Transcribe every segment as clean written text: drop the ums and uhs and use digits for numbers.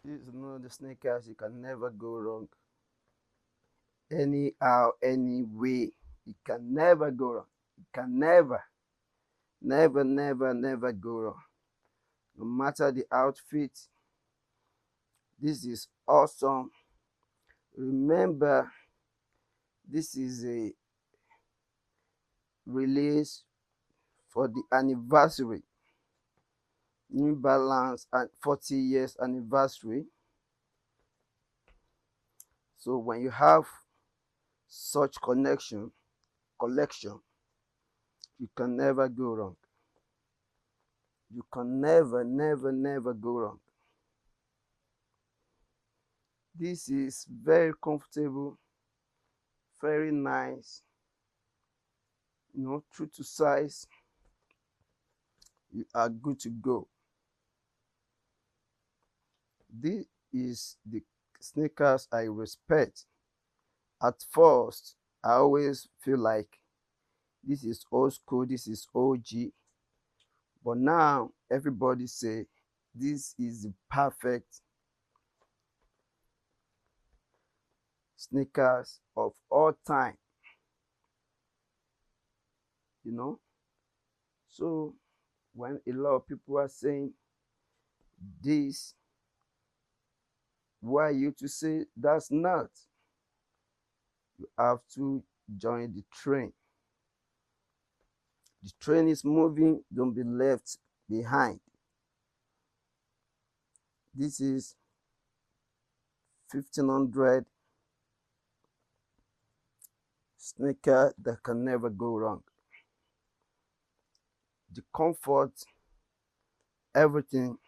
This is one of the sneakers you can never go wrong. Anyhow, any way, you can never go wrong. You can never go wrong. No matter the outfit, this is awesome. Remember, this is a release for the anniversary, New Balance and 40 years anniversary. So when you have such collection, you can never go wrong. You can never go wrong. This is very comfortable, very nice, true to size. You are good to go. This is the sneakers I respect. At first, I always feel like this is old school, this is OG. But now everybody say this is the perfect sneakers of all time. You know? So when a lot of people are saying this, why you to say that's not? You have to join the train. The train is moving, don't be left behind. This is 1500 sneaker that can never go wrong. The comfort, everything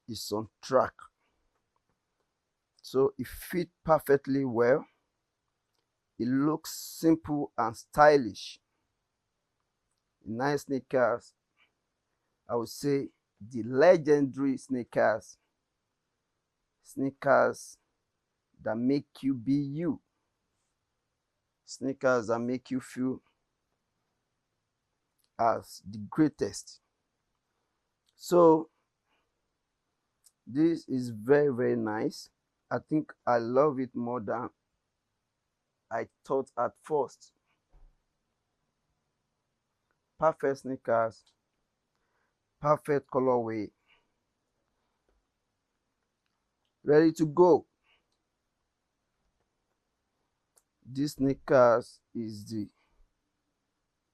is on track. So it fits perfectly well. It looks simple and stylish. Nice sneakers. I would say the legendary sneakers. Sneakers that make you be you. Sneakers that make you feel as the greatest. So this is very nice. I think I love it more than I thought at first. Perfect sneakers, perfect colorway, ready to go. This sneakers is the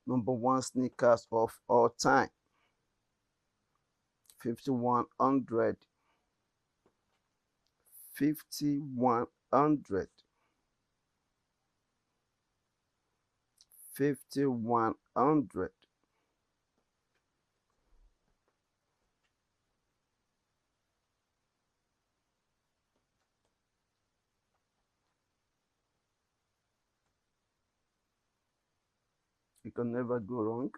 number one sneakers of all time. 5100. 5100. 5100. You can never go wrong.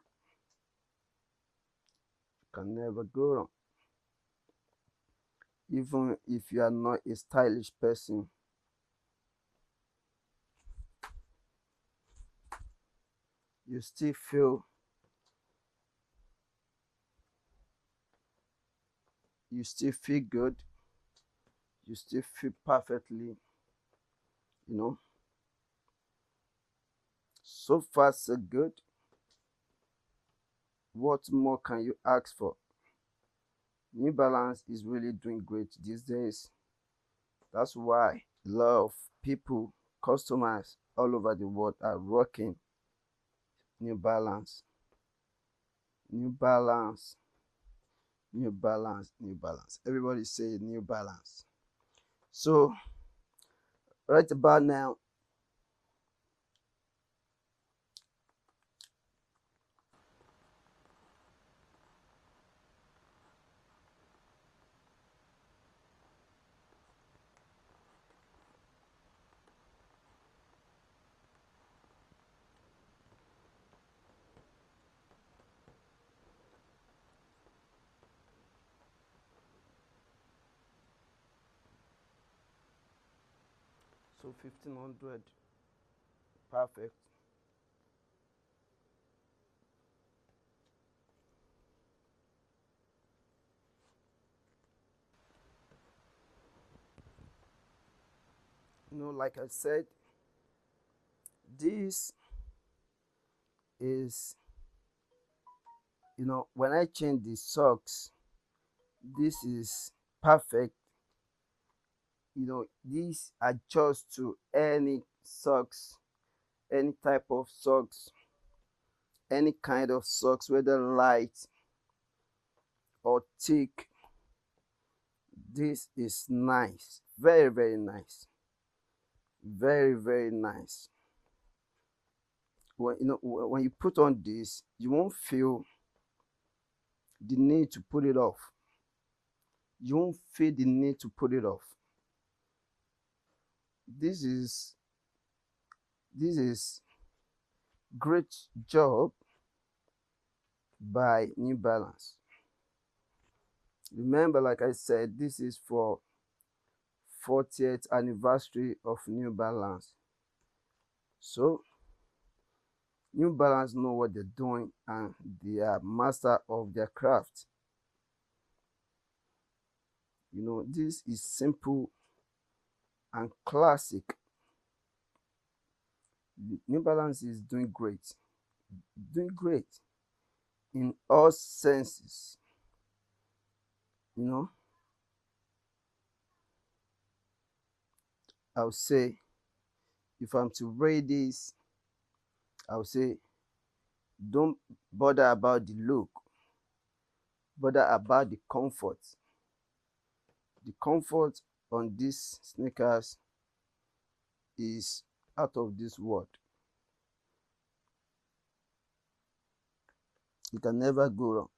You can never go wrong. Even if you are not a stylish person, you still feel good. You still feel perfectly, you know. So far, so good. What more can you ask for? New Balance is really doing great these days. That's why a lot of people, customers all over the world are rocking New Balance. New Balance. New Balance. New Balance. Everybody say New Balance. So right about now, so 1500, perfect. Like I said, this is, when I change the socks, this is perfect. This adjusts to any socks, any type of socks, any kind of socks, whether light or thick. This is nice, very, very nice, very, very nice. When you put on this, you won't feel the need to put it off. You won't feel the need to put it off. This is this is great job by New Balance. Remember, like I said, this is for 40th anniversary of New Balance. So New Balance know what they're doing and they are master of their craft. This is simple and classic. New Balance is doing great in all senses. You know, I would say, if I'm to rate this, I would say, don't bother about the look, bother about the comfort. The comfort on these sneakers is out of this world. You can never go wrong.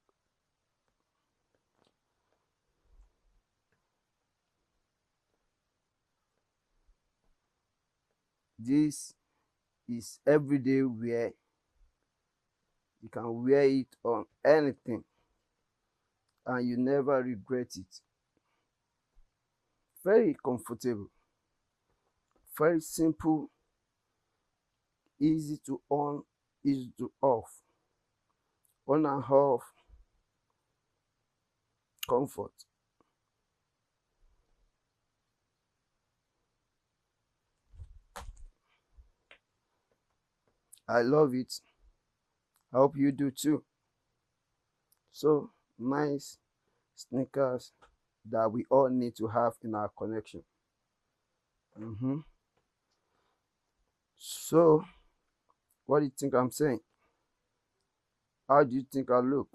This is everyday wear. You can wear it on anything and you never regret it. Very comfortable, very simple, easy to on, easy to off, on and off, comfort. I love it. I hope you do too. So nice sneakers that we all need to have in our collection. Mhm. So, what do you think I'm saying? How do you think I look?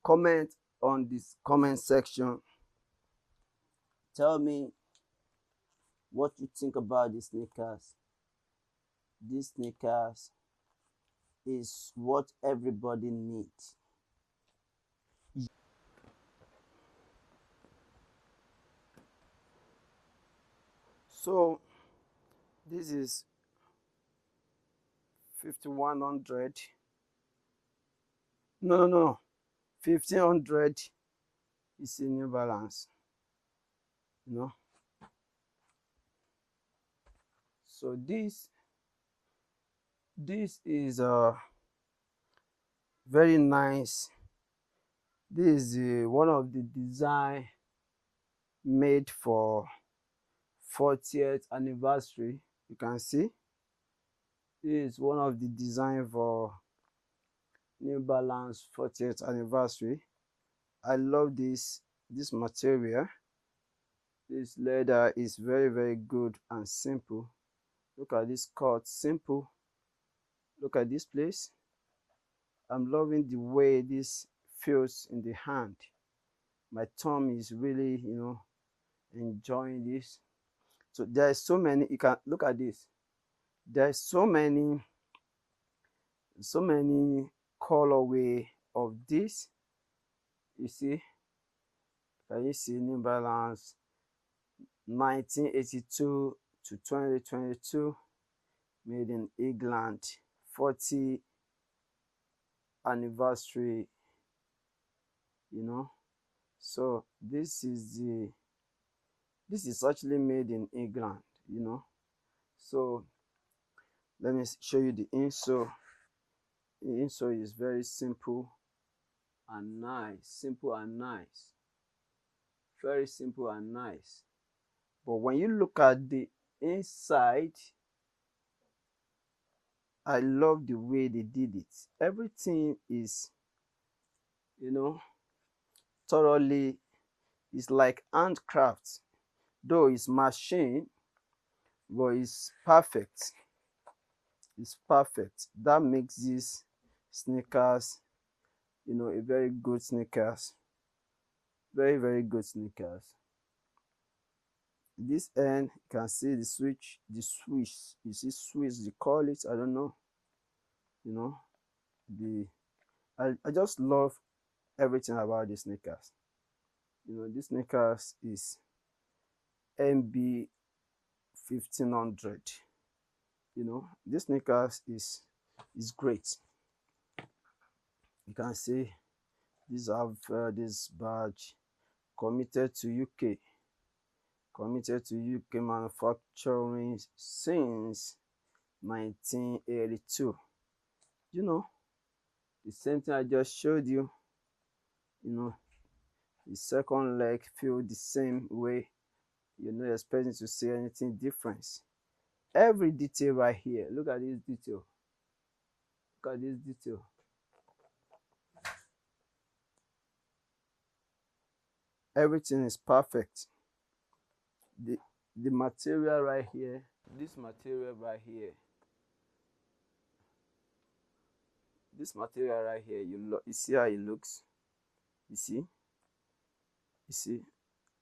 Comment on this comment section. Tell me what you think about these sneakers. These sneakers is what everybody needs. So, this is 5100. No, no, no. 1500 is a New Balance. You know. So this is very nice. This is one of the design made for 40th anniversary. You can see this is one of the design for New Balance 40th anniversary. I love this material. This leather is very, very good and simple. Look at this cut, simple. Look at this place. I'm loving the way this feels in the hand. My thumb is really, enjoying this. So there's so many. You can look at this. There's so many colorway of this. You see, can you see New Balance 1982 to 2022, made in England, 40 anniversary. So this is actually made in England. So let me show you the insole. The insole is very simple and nice, simple and nice, very simple and nice. But when you look at the inside, I love the way they did it. Everything is, you know, thoroughly, it's like handcraft. Though it's machine, but it's perfect. It's perfect. That makes these sneakers, a very good sneakers. Very, very good sneakers. This end, you can see the switch. You see switch, they call it. I don't know. You know, the I just love everything about the sneakers. This sneakers is MB 1500. This sneakers is great. You can see these have this badge, committed to UK, manufacturing since 1982. You know, the same thing I just showed you. The second leg feel the same way. You're not expecting to see anything different. Every detail right here. Look at this detail. Look at this detail. Everything is perfect. The material right here. This material right here. This material right here. You see how it looks. You see. You see.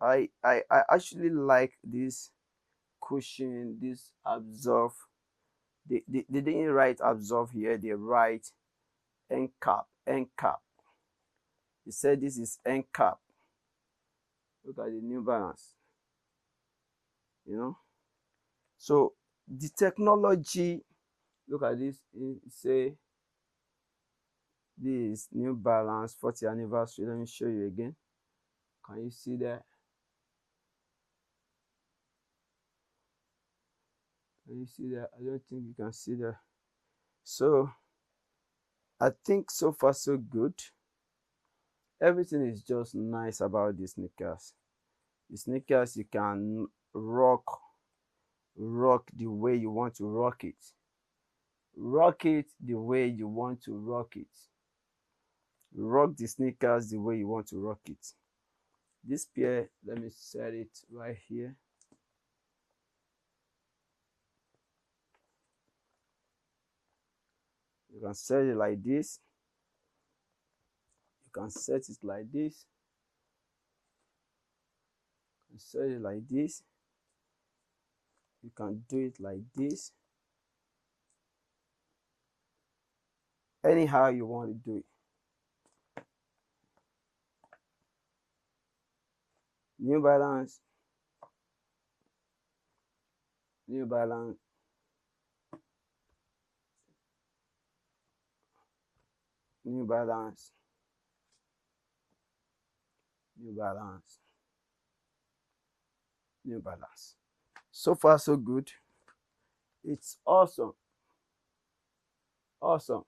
I actually like this cushion. This absorb. They didn't write absorb here. They write end cap. End cap. They said this is end cap. Look at the New Balance. So the technology, look at this. Say this New Balance 40th anniversary. Let me show you again. Can you see that? Can you see that? I don't think you can see that. So I think so far so good. Everything is just nice about the sneakers. The sneakers, you can rock the way you want to rock it. Rock it the way you want to rock it. Rock the sneakers the way you want to rock it. This pair, let me set it right here. You can set it like this. You can set it like this. You can set it like this. You can do it like this. Anyhow you want to do it. New Balance. New Balance. New Balance. New Balance. New Balance. So far so good. It's awesome. Awesome.